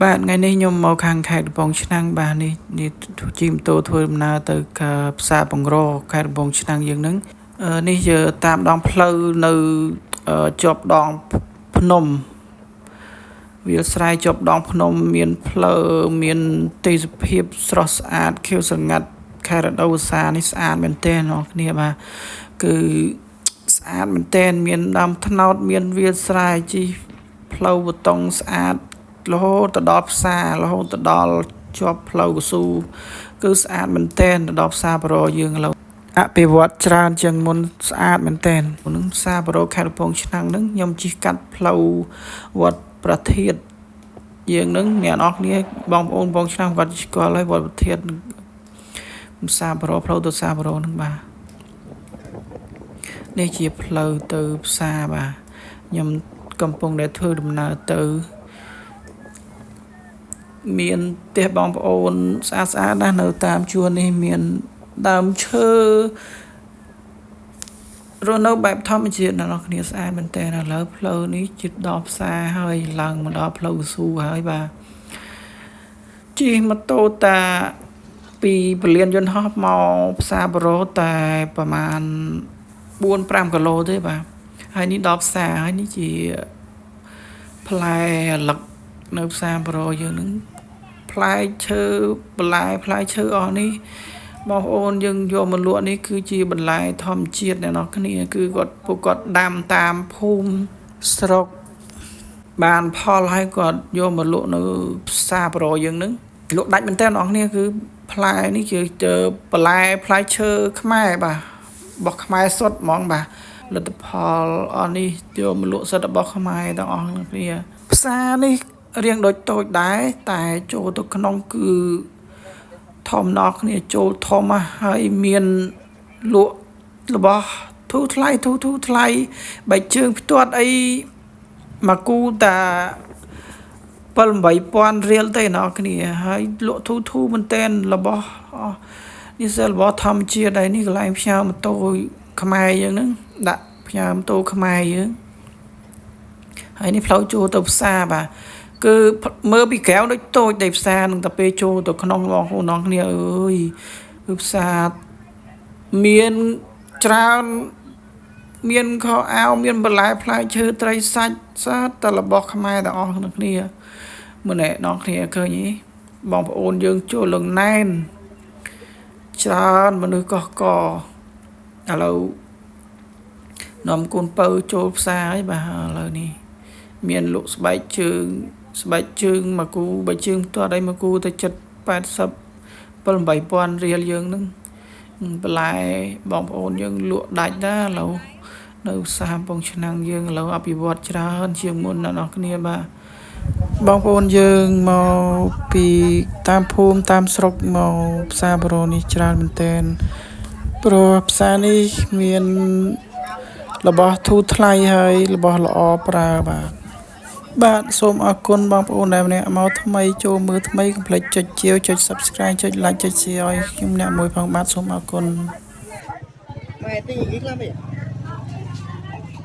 បាទថ្ងៃនេះខ្ញុំមកខាងខេត្តកំពង់ឆ្នាំងបាទនេះជិះម៉ូតូធ្វើដំណើរទៅផ្សារបង្រខេត្តកំពង់ឆ្នាំងយើងហ្នឹងនេះជាតាមដងផ្លូវនៅជាប់ដងភ្នំវាលស្រែជាប់ដងភ្នំមានផ្លូវមានទេសភាពស្រស់ស្អាតខៀវស្រងាត់ខេត្តរដូវវស្សានេះស្អាតមែនទែនបងប្អូនបាទគឺស្អាតមែនទែនមានដើមត្នោតមានវាលស្រែជីផ្លូវបេតុងស្អាតរហូតទៅដល់ផ្សាររហូតទៅដល់ជាប់ផ្លូវកស៊ូគឺស្អាតមែនទែនទៅដល់ផ្សារបរោយើងឥឡូវអភិវឌ្ឍច្រើនជាងមុនស្អាតមែនទែននឹងផ្សារបរោខេត្តកំពង់ឆ្នាំងហ្នឹងខ្ញុំជិះកាត់ផ្លូវវត្តប្រធាតយើងហ្នឹងអ្នកនរគ្នាបងប្អូនកំពង់ឆ្នាំងគាត់ស្គាល់ហើយវត្តប្រធាតផ្សារបរោផ្លូវទៅផ្សារបរោហ្នឹងបាទនេះជាផ្លូវទៅផ្សារបាទខ្ញុំកំពុងតែធ្វើដំណើរទៅមានផ្ទះបងប្អូនស្អាតស្អាតណាស់នៅតាមជួរនេះមានដើមឈើរស់នៅបែបធម្មជាតិអ្នកនរគ្នាស្អាតមែនតើឥឡូវផ្លូវនេះជិតដល់ផ្សារហើយឡើងមកដល់ផ្លូវកស៊ូហើយបាទជិះម៉ូតូតាពីពលានយន្តហោះមកផ្សារបរោតែប្រហែល 4-5 គីឡូទេបាទហើយនេះដល់ផ្សារហើយនេះជាផ្លែលឹកនៅផ្សារបរោយើងនឹងផ្លែឈើបន្លែផ្លែឈើអស់នេះបងប្អូនយើងយកមកលក់នេះគឺជាបន្លែធម្មជាតិអ្នកនរគ្នាគឺពួកគាត់ដាំតាមភូមិស្រុកបានផលហើយគាត់យកមកលក់នៅផ្សារបរោយើងនឹងលក់ដាច់មែនតើអ្នកនរគ្នាគឺផ្លែនេះគឺបន្លែផ្លែឈើខ្មែរបាទរបស់ខ្មែរសុទ្ធហ្មងបាទលទ្ធផលអស់នេះយកមកលក់សិតរបស់ខ្មែរទាំងអស់គ្នាផ្សារនេះរៀងដូចតូចដែរតែចូលទៅក្នុងគឺធំណោះគ្នាចូលធំហើយមានលក់របស់ធូរថ្លៃបែកជើងផ្ទាត់អីមកគូតា7-8,000 រៀលទេណោះគ្នាហើយលក់ធូរមែនតែនរបស់នេះសិលរបស់ធម្មជាតិហើយនេះកន្លែងផ្ញើម៉ូតូខ្មែរយើងហ្នឹងដាក់ផ្ញើម៉ូតូខ្មែរយើងហើយនេះផ្លូវចូលទៅផ្សារបាទគឺមើលពីក្រៅដូចតូចតែផ្សារនឹងតែពេលចូលទៅក្នុងបងប្អូននរគ្នាអើយគឺផ្សារមានច្រើនមានខោអាវមានបន្លែផ្លែឈើត្រីសាច់សាតតែរបស់ខ្មែរទាំងអស់គ្នាមើលណែនរគ្នាឃើញទេបងប្អូនយើងចូលលងណែនច្រើនមនុស្សកកឥឡូវនាំកូនពៅចូលផ្សារហើយបាទឥឡូវនេះមានលក់ស្បែកជើងមកគូបើជើងផ្ទាត់អីមកគូទៅ7-8,000 រៀលយើងហ្នឹងបន្លែបងប្អូនយើងលក់ដាច់ណាឥឡូវនៅផ្សារកំពង់ឆ្នាំងយើងឥឡូវអភិវឌ្ឍច្រើនជាងមុនអ្នកនរគ្នាបាទបងប្អូនយើងមកពីតាមភូមិតាមស្រុកមកផ្សារបរោនេះច្រើនមែនទែនព្រោះផ្សារនេះមានរបស់ធូរថ្លៃហើយរបស់ល្អប្រើបាទសូមអរគុណបងប្អូនដែលម្នាក់មកថ្មីចូលមើលថ្មីកុំភ្លេចចុចជាវចុច Subscribe ចុច Like ចុច Share ឲ្យខ្ញុំអ្នកមួយផងបាទសូមអរគុណ